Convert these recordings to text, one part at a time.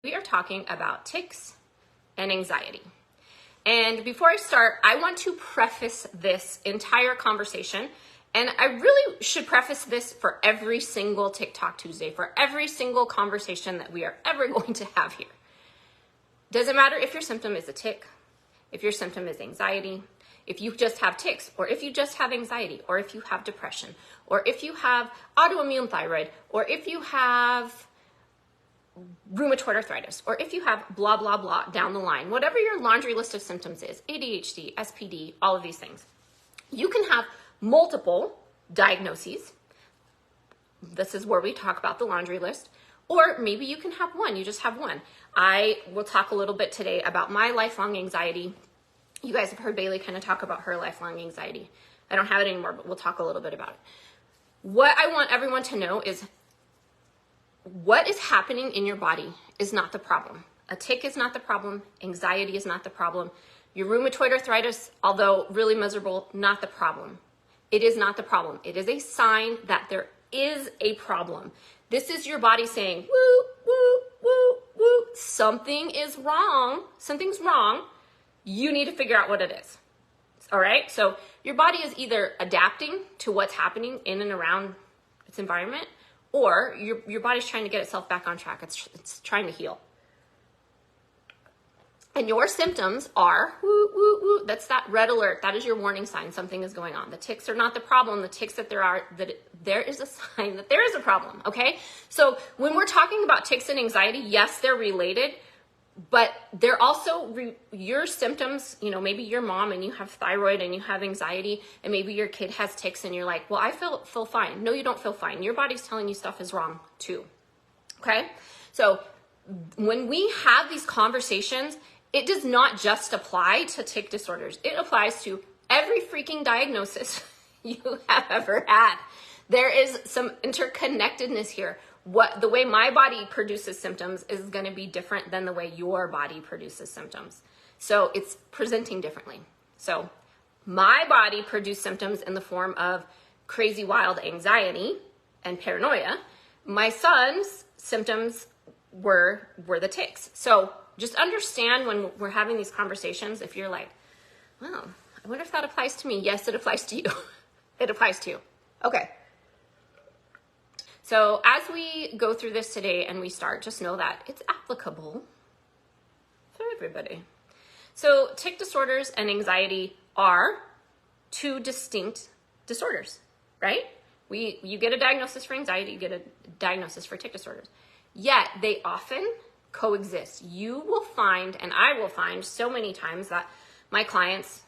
We are talking about tics and anxiety. And before I start, I want to preface this entire conversation, and I really should preface this for every single TikTok Tuesday, for every single conversation that we are ever going to have here. Doesn't matter if your symptom is a tic, if your symptom is anxiety, if you just have tics, or if you just have anxiety, or if you have depression, or if you have autoimmune thyroid, or if you have rheumatoid arthritis, or if you have blah, blah, blah down the line, whatever your laundry list of symptoms is, ADHD, SPD, all of these things, you can have multiple diagnoses. This is where we talk about the laundry list. Or maybe you can have one, you just have one. I will talk a little bit today about my lifelong anxiety. You guys have heard Bailey kind of talk about her lifelong anxiety. I don't have it anymore, but we'll talk a little bit about it. What I want everyone to know is what is happening in your body is not the problem. A tic is not the problem. Anxiety is not the problem. Your rheumatoid arthritis, although really miserable, not the problem. It is not the problem. It is a sign that there is a problem. This is your body saying, woo, woo, woo, woo, something is wrong. Something's wrong. You need to figure out what it is. All right? So your body is either adapting to what's happening in and around its environment, or your body's trying to get itself back on track. It's trying to heal. And your symptoms are, woo, woo, woo, that's that red alert. That is your warning sign. Something is going on. The tics are not the problem. The tics that there is a sign that there is a problem, okay? So when we're talking about tics and anxiety, yes, they're related, but they're also your symptoms. You know, maybe you're mom and you have thyroid and you have anxiety, and maybe your kid has tics and you're like, well, I feel fine. No, you don't feel fine. Your body's telling you stuff is wrong too. Okay? So when we have these conversations, it does not just apply to tic disorders. It applies to every freaking diagnosis you have ever had. There is some interconnectedness here. The way my body produces symptoms is going to be different than the way your body produces symptoms. So it's presenting differently. So my body produced symptoms in the form of crazy wild anxiety and paranoia. My son's symptoms were the tics. So just understand when we're having these conversations, if you're like, well, I wonder if that applies to me. Yes, it applies to you. It applies to you. Okay. So as we go through this today and we start, just know that it's applicable for everybody. So tic disorders and anxiety are two distinct disorders, right? You get a diagnosis for anxiety, you get a diagnosis for tic disorders. Yet they often coexist. You will find, and I will find so many times that my clients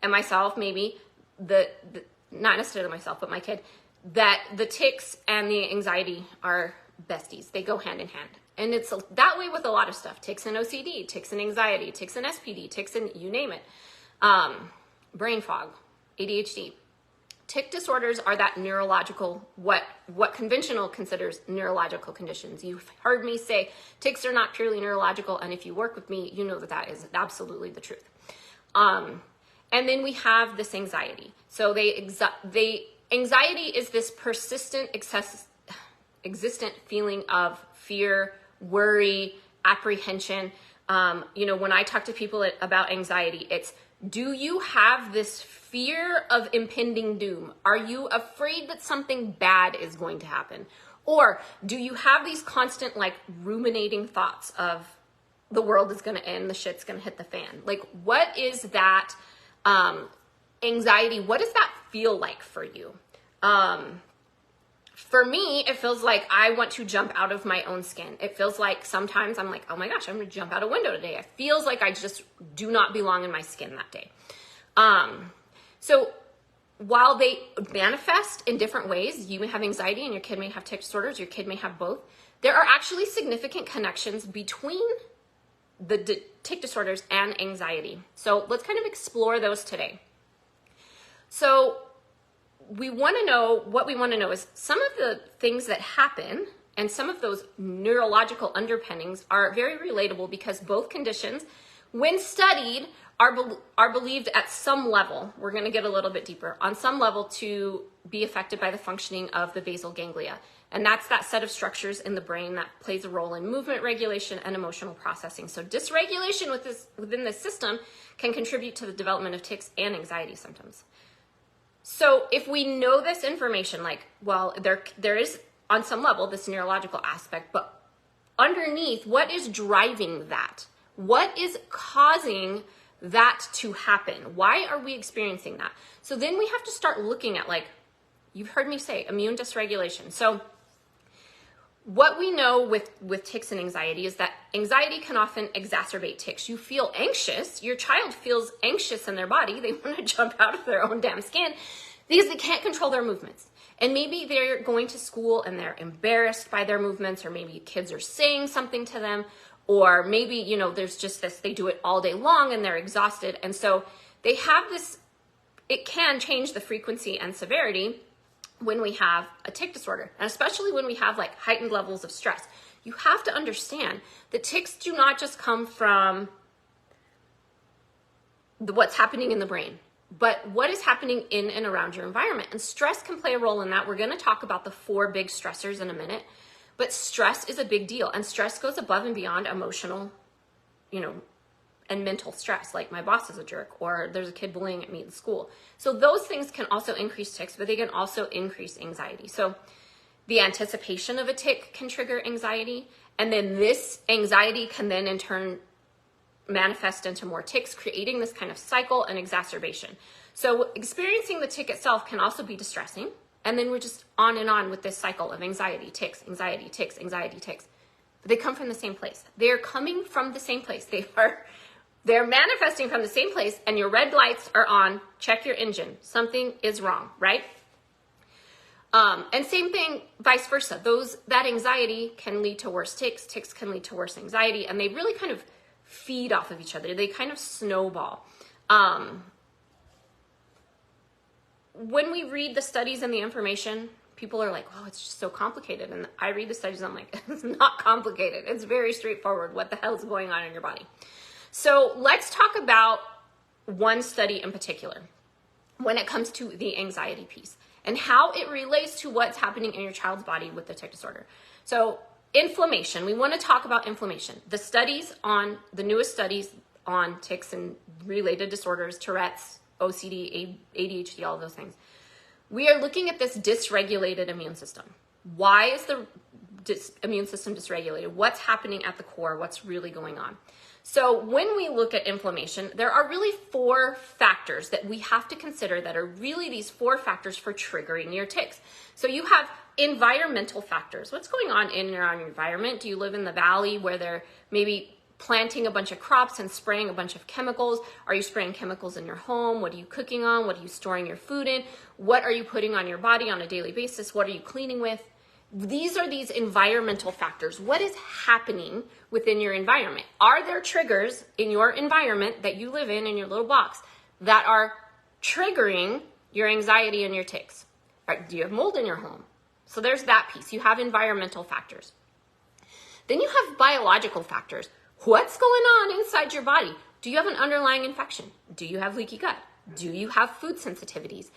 and myself, maybe not necessarily myself, but my kid, that the tics and the anxiety are besties. They go hand in hand. And it's that way with a lot of stuff. Tics and OCD, tics and anxiety, tics and SPD, tics and you name it. Brain fog, ADHD. Tic disorders are that neurological, what conventional considers neurological conditions. You've heard me say tics are not purely neurological, and if you work with me, you know that is absolutely the truth. And then we have this anxiety. So anxiety is this persistent, existent feeling of fear, worry, apprehension. When I talk to people about anxiety, it's, do you have this fear of impending doom? Are you afraid that something bad is going to happen? Or do you have these constant, ruminating thoughts of the world is going to end, the shit's going to hit the fan? What is that anxiety? What does that feel like for you? For me, it feels like I want to jump out of my own skin. It feels like sometimes I'm like, oh my gosh, I'm going to jump out a window today. It feels like I just do not belong in my skin that day. So while they manifest in different ways, you may have anxiety and your kid may have tic disorders, your kid may have both. There are actually significant connections between the tic disorders and anxiety. So let's kind of explore those today. So what we want to know is some of the things that happen and some of those neurological underpinnings are very relatable because both conditions, when studied, are believed at some level, we're going to get a little bit deeper, on some level to be affected by the functioning of the basal ganglia. And that's that set of structures in the brain that plays a role in movement regulation and emotional processing. So dysregulation within this system can contribute to the development of tics and anxiety symptoms. So if we know this information, like, well, there is on some level this neurological aspect, but underneath, what is driving that? What is causing that to happen? Why are we experiencing that? So then we have to start looking at, like, you've heard me say, immune dysregulation. So what we know with tics and anxiety is that anxiety can often exacerbate tics. You feel anxious, your child feels anxious in their body, they want to jump out of their own damn skin because they can't control their movements. And maybe they're going to school and they're embarrassed by their movements, or maybe kids are saying something to them, or maybe, you know, there's just this, they do it all day long and they're exhausted. And so they have this, it can change the frequency and severity when we have a tic disorder, and especially when we have like heightened levels of stress. You have to understand that tics do not just come from what's happening in the brain, but what is happening in and around your environment. And stress can play a role in that. We're going to talk about the 4 big stressors in a minute, but stress is a big deal, and stress goes above and beyond emotional, you know, and mental stress, like my boss is a jerk, or there's a kid bullying at me in school. So those things can also increase tics, but they can also increase anxiety. So the anticipation of a tic can trigger anxiety, and then this anxiety can then in turn manifest into more tics, creating this kind of cycle and exacerbation. So experiencing the tic itself can also be distressing, and then we're just on and on with this cycle of anxiety, tics, anxiety, tics, anxiety, tics. But they come from the same place. They're coming from the same place. They're manifesting from the same place, and your red lights are on. Check your engine. Something is wrong, right? And same thing, vice versa. That anxiety can lead to worse tics. Tics can lead to worse anxiety, and they really kind of feed off of each other. They kind of snowball. When we read the studies and the information, people are like, oh, it's just so complicated. And I read the studies, and I'm like, it's not complicated. It's very straightforward. What the hell is going on in your body? So let's talk about one study in particular when it comes to the anxiety piece and how it relates to what's happening in your child's body with the tic disorder. So inflammation, we want to talk about inflammation. The newest studies on tics and related disorders, Tourette's, OCD, ADHD, all of those things. We are looking at this dysregulated immune system. Why is the immune system dysregulated? What's happening at the core? What's really going on? So when we look at inflammation, there are really 4 factors that we have to consider that are really these 4 factors for triggering your tics. So you have environmental factors. What's going on in and around your environment? Do you live in the valley where they're maybe planting a bunch of crops and spraying a bunch of chemicals? Are you spraying chemicals in your home? What are you cooking on? What are you storing your food in? What are you putting on your body on a daily basis? What are you cleaning with? These are these environmental factors. What is happening within your environment? Are there triggers in your environment that you live in your little box that are triggering your anxiety and your tics? Do you have mold in your home? So there's that piece. You have environmental factors. Then you have biological factors. What's going on inside your body? Do you have an underlying infection? Do you have leaky gut? Do you have food sensitivities?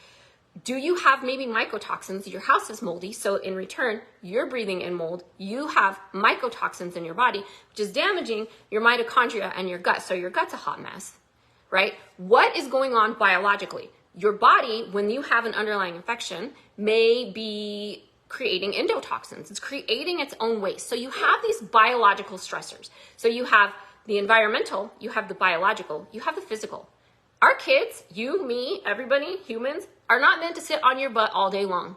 Do you have maybe mycotoxins? Your house is moldy, so in return, you're breathing in mold. You have mycotoxins in your body, which is damaging your mitochondria and your gut. So your gut's a hot mess, right? What is going on biologically? Your body, when you have an underlying infection, may be creating endotoxins. It's creating its own waste. So you have these biological stressors. So you have the environmental, you have the biological, you have the physical. Our kids, you, me, everybody, humans, are not meant to sit on your butt all day long.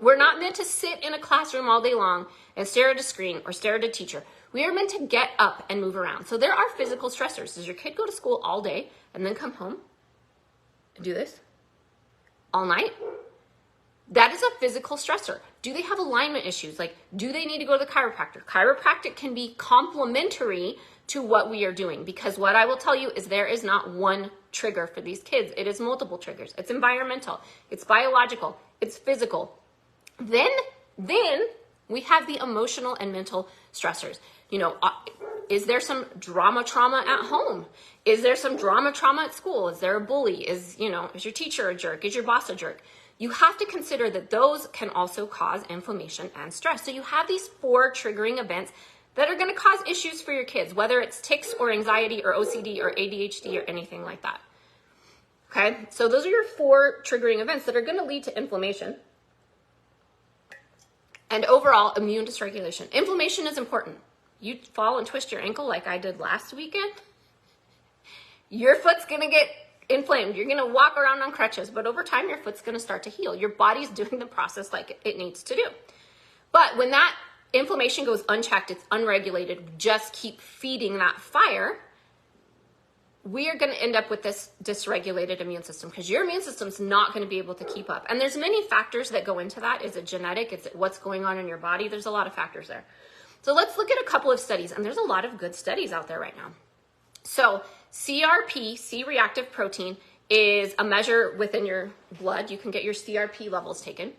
We're not meant to sit in a classroom all day long and stare at a screen or stare at a teacher. We are meant to get up and move around. So there are physical stressors. Does your kid go to school all day and then come home and do this all night? That is a physical stressor. Do they have alignment issues? Like, do they need to go to the chiropractor? Chiropractic can be complementary to what we are doing, because what I will tell you is there is not one trigger for these kids. It is multiple triggers. It's environmental, it's biological, it's physical. Then we have the emotional and mental stressors. You know, is there some trauma at home? Is there some trauma at school? Is there a bully? Is your teacher a jerk? Is your boss a jerk? you have to consider that those can also cause inflammation and stress. So you have these 4 triggering events that are going to cause issues for your kids, whether it's tics or anxiety or OCD or ADHD or anything like that. Okay, so those are your 4 triggering events that are going to lead to inflammation and overall immune dysregulation. Inflammation is important. You fall and twist your ankle like I did last weekend, your foot's going to get inflamed. You're going to walk around on crutches, but over time, your foot's going to start to heal. Your body's doing the process like it needs to do. But when that inflammation goes unchecked, it's unregulated, just keep feeding that fire, we are going to end up with this dysregulated immune system because your immune system's not going to be able to keep up. And there's many factors that go into that. Is it genetic? Is it what's going on in your body? There's a lot of factors there. So let's look at a couple of studies, and there's a lot of good studies out there right now. So CRP, C-reactive protein, is a measure within your blood. You can get your CRP levels taken.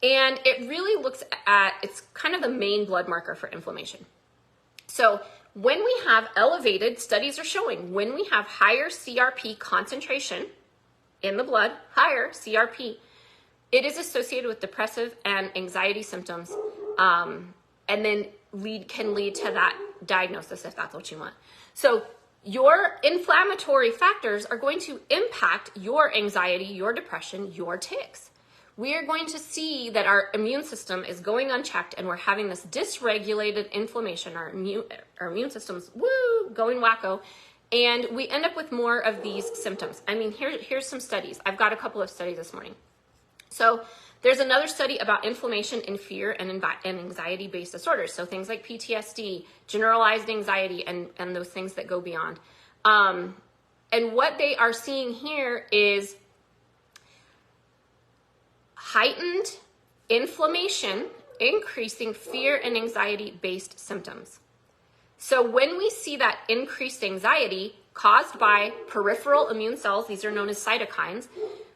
And it really looks at, it's kind of the main blood marker for inflammation. So when we have elevated, studies are showing, when we have higher CRP concentration in the blood, higher CRP, it is associated with depressive and anxiety symptoms, and then can lead to that diagnosis if that's what you want. So your inflammatory factors are going to impact your anxiety, your depression, your tics. We are going to see that our immune system is going unchecked and we're having this dysregulated inflammation, our immune system's going wacko, and we end up with more of these symptoms. I mean, here's some studies. I've got a couple of studies this morning. So there's another study about inflammation in fear and anxiety-based disorders. So things like PTSD, generalized anxiety, and those things that go beyond. And what they are seeing here is heightened inflammation increasing fear and anxiety-based symptoms. So when we see that increased anxiety caused by peripheral immune cells, these are known as cytokines,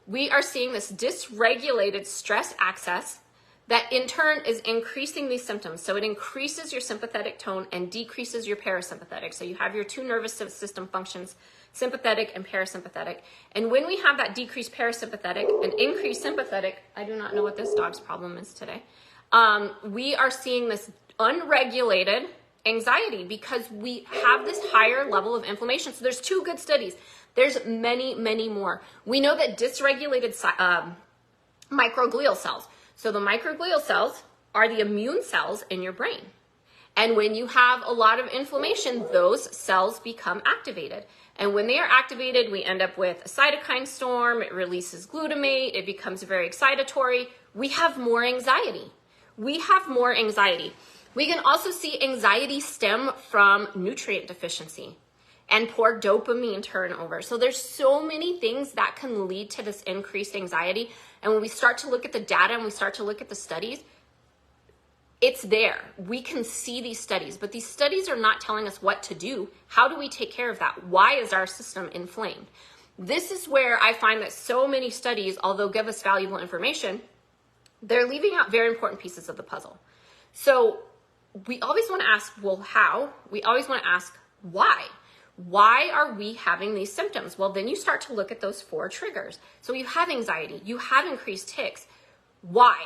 we are seeing this dysregulated stress axis that in turn is increasing these symptoms. So it increases your sympathetic tone and decreases your parasympathetic. So you have your 2 nervous system functions, sympathetic and parasympathetic. And when we have that decreased parasympathetic and increased sympathetic, I do not know what this dog's problem is today, we are seeing this unregulated anxiety because we have this higher level of inflammation. So there's 2 good studies. There's many, many more. We know that dysregulated microglial cells. So the microglial cells are the immune cells in your brain. And when you have a lot of inflammation, those cells become activated. And when they are activated, we end up with a cytokine storm. It releases glutamate. It becomes very excitatory. We have more anxiety. We can also see anxiety stem from nutrient deficiency and poor dopamine turnover. So there's so many things that can lead to this increased anxiety. And when we start to look at the data and we start to look at the studies, it's there. We can see these studies, but these studies are not telling us what to do. How do we take care of that? Why is our system inflamed? This is where I find that so many studies, although give us valuable information, they're leaving out very important pieces of the puzzle. So we always want to ask, well, how? We always want to ask, why? Why are we having these symptoms? Well, then you start to look at those 4 triggers. So you have anxiety, you have increased tics. Why?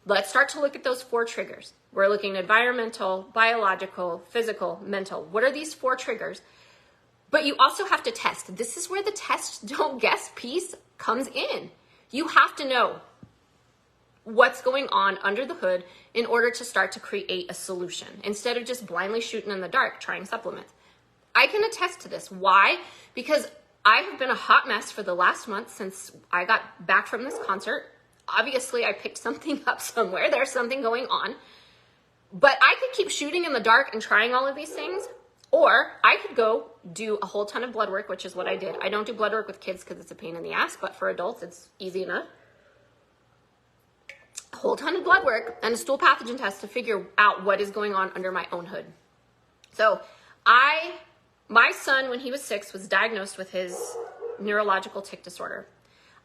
Let's start to look at those 4 triggers. We're looking at environmental, biological, physical, mental. What are these 4 triggers? But you also have to test. This is where the test don't guess piece comes in. You have to know what's going on under the hood in order to start to create a solution instead of just blindly shooting in the dark trying supplements. I can attest to this. Why? Because I have been a hot mess for the last month since I got back from this concert. Obviously, I picked something up somewhere. There's something going on. But I could keep shooting in the dark and trying all of these things, or I could go do a whole ton of blood work, which is what I did. I don't do blood work with kids because it's a pain in the ass, but for adults, it's easy enough. A whole ton of blood work and a stool pathogen test to figure out what is going on under my own hood. So my son, when he was 6, was diagnosed with his neurological tic disorder.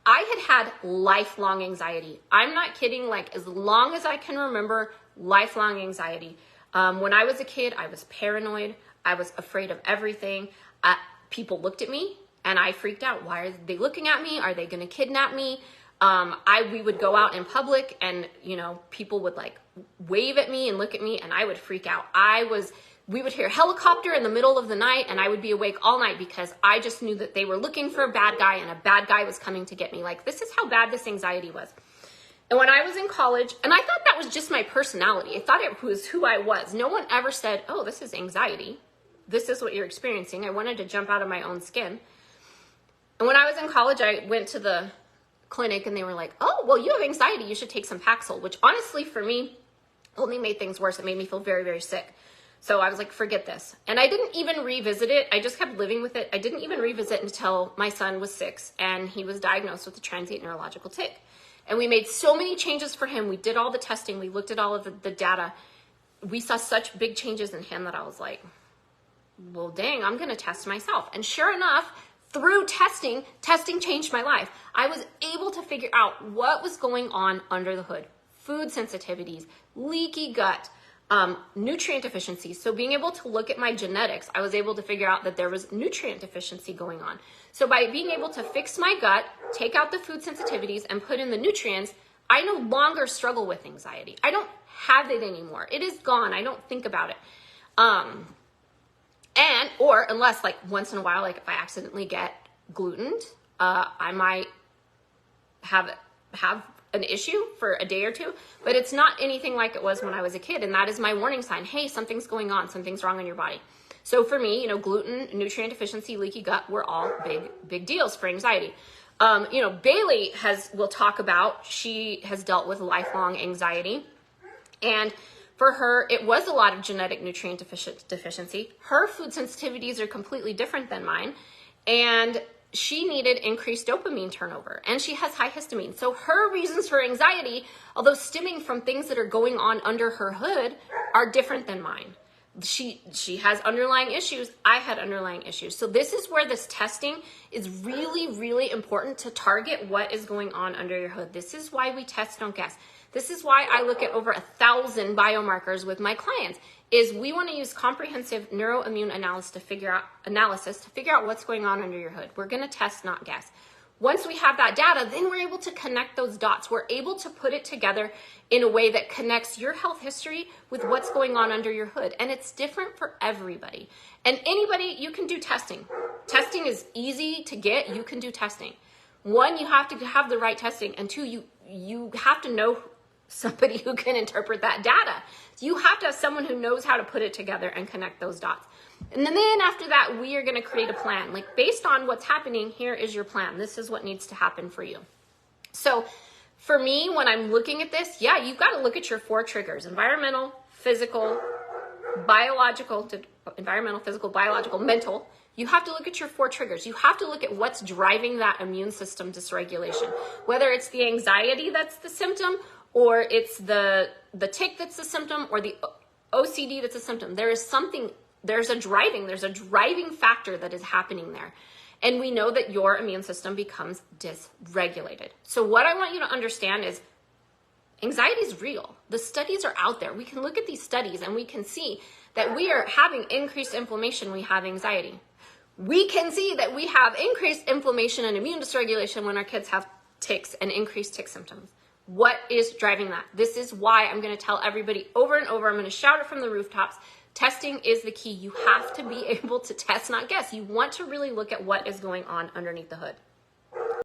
I had lifelong anxiety. I'm not kidding, like as long as I can remember, lifelong anxiety. When I was a kid, I was paranoid. I was afraid of everything. People looked at me and I freaked out. Why are they looking at me? Are they going to kidnap me? We would go out in public and, people would like wave at me and look at me and I would freak out. We would hear a helicopter in the middle of the night and I would be awake all night because I just knew that they were looking for a bad guy and a bad guy was coming to get me. Like, this is how bad this anxiety was. And when I was in college, and I thought that was just my personality. I thought it was who I was. No one ever said, oh, this is anxiety. This is what you're experiencing. I wanted to jump out of my own skin. And when I was in college, I went to the clinic and they were like, oh, well, you have anxiety. You should take some Paxil, which honestly for me only made things worse. It made me feel very, very sick. So I was like, forget this. And I didn't even revisit it. I just kept living with it. I didn't even revisit until my son was 6 and he was diagnosed with a transient neurological tic. And we made so many changes for him. We did all the testing. We looked at all of the data. We saw such big changes in him that I was like, well, dang, I'm going to test myself. And sure enough, through testing changed my life. I was able to figure out what was going on under the hood. Food sensitivities, leaky gut, nutrient deficiencies. So being able to look at my genetics, I was able to figure out that there was nutrient deficiency going on. So by being able to fix my gut, take out the food sensitivities and put in the nutrients, I no longer struggle with anxiety. I don't have it anymore. It is gone. I don't think about it. Or unless like once in a while, like if I accidentally get glutened, I might have an issue for a day or two, but it's not anything like it was when I was a kid. And that is my warning sign. Hey, something's going on. Something's wrong in your body. So for me, gluten, nutrient deficiency, leaky gut were all big deals for anxiety. Bailey will talk about, she has dealt with lifelong anxiety, and for her, it was a lot of genetic nutrient deficiency. Her food sensitivities are completely different than mine, and she needed increased dopamine turnover, and she has high histamine. So her reasons for anxiety, although stemming from things that are going on under her hood, are different than mine. She has underlying issues. I had underlying issues. So this is where this testing is really, really important to target what is going on under your hood. This is why we test, don't guess. This is why I look at over 1,000 biomarkers with my clients, is we want to use comprehensive neuroimmune analysis to figure out what's going on under your hood. We're going to test, not guess. Once we have that data, then we're able to connect those dots. We're able to put it together in a way that connects your health history with what's going on under your hood. And it's different for everybody. And anybody, you can do testing. Testing is easy to get. You can do testing. 1, you have to have the right testing. And 2, you have to know somebody who can interpret that data. So you have to have someone who knows how to put it together and connect those dots. And then after that, we are going to create a plan. Like, based on what's happening, here is your plan. This is what needs to happen for you. So for me, when I'm looking at this, you've got to look at your 4 triggers: environmental, physical, biological, mental. You have to look at your 4 triggers. You have to look at what's driving that immune system dysregulation, whether it's the anxiety that's the symptom, or it's the tic that's the symptom, or the OCD that's a symptom. There's a driving factor that is happening there. And we know that your immune system becomes dysregulated. So what I want you to understand is anxiety is real. The studies are out there. We can look at these studies and we can see that we are having increased inflammation when we have anxiety. We can see that we have increased inflammation and immune dysregulation when our kids have tics and increased tic symptoms. What is driving that? This is why I'm going to tell everybody over and over. I'm going to shout it from the rooftops. Testing is the key. You have to be able to test, not guess. You want to really look at what is going on underneath the hood.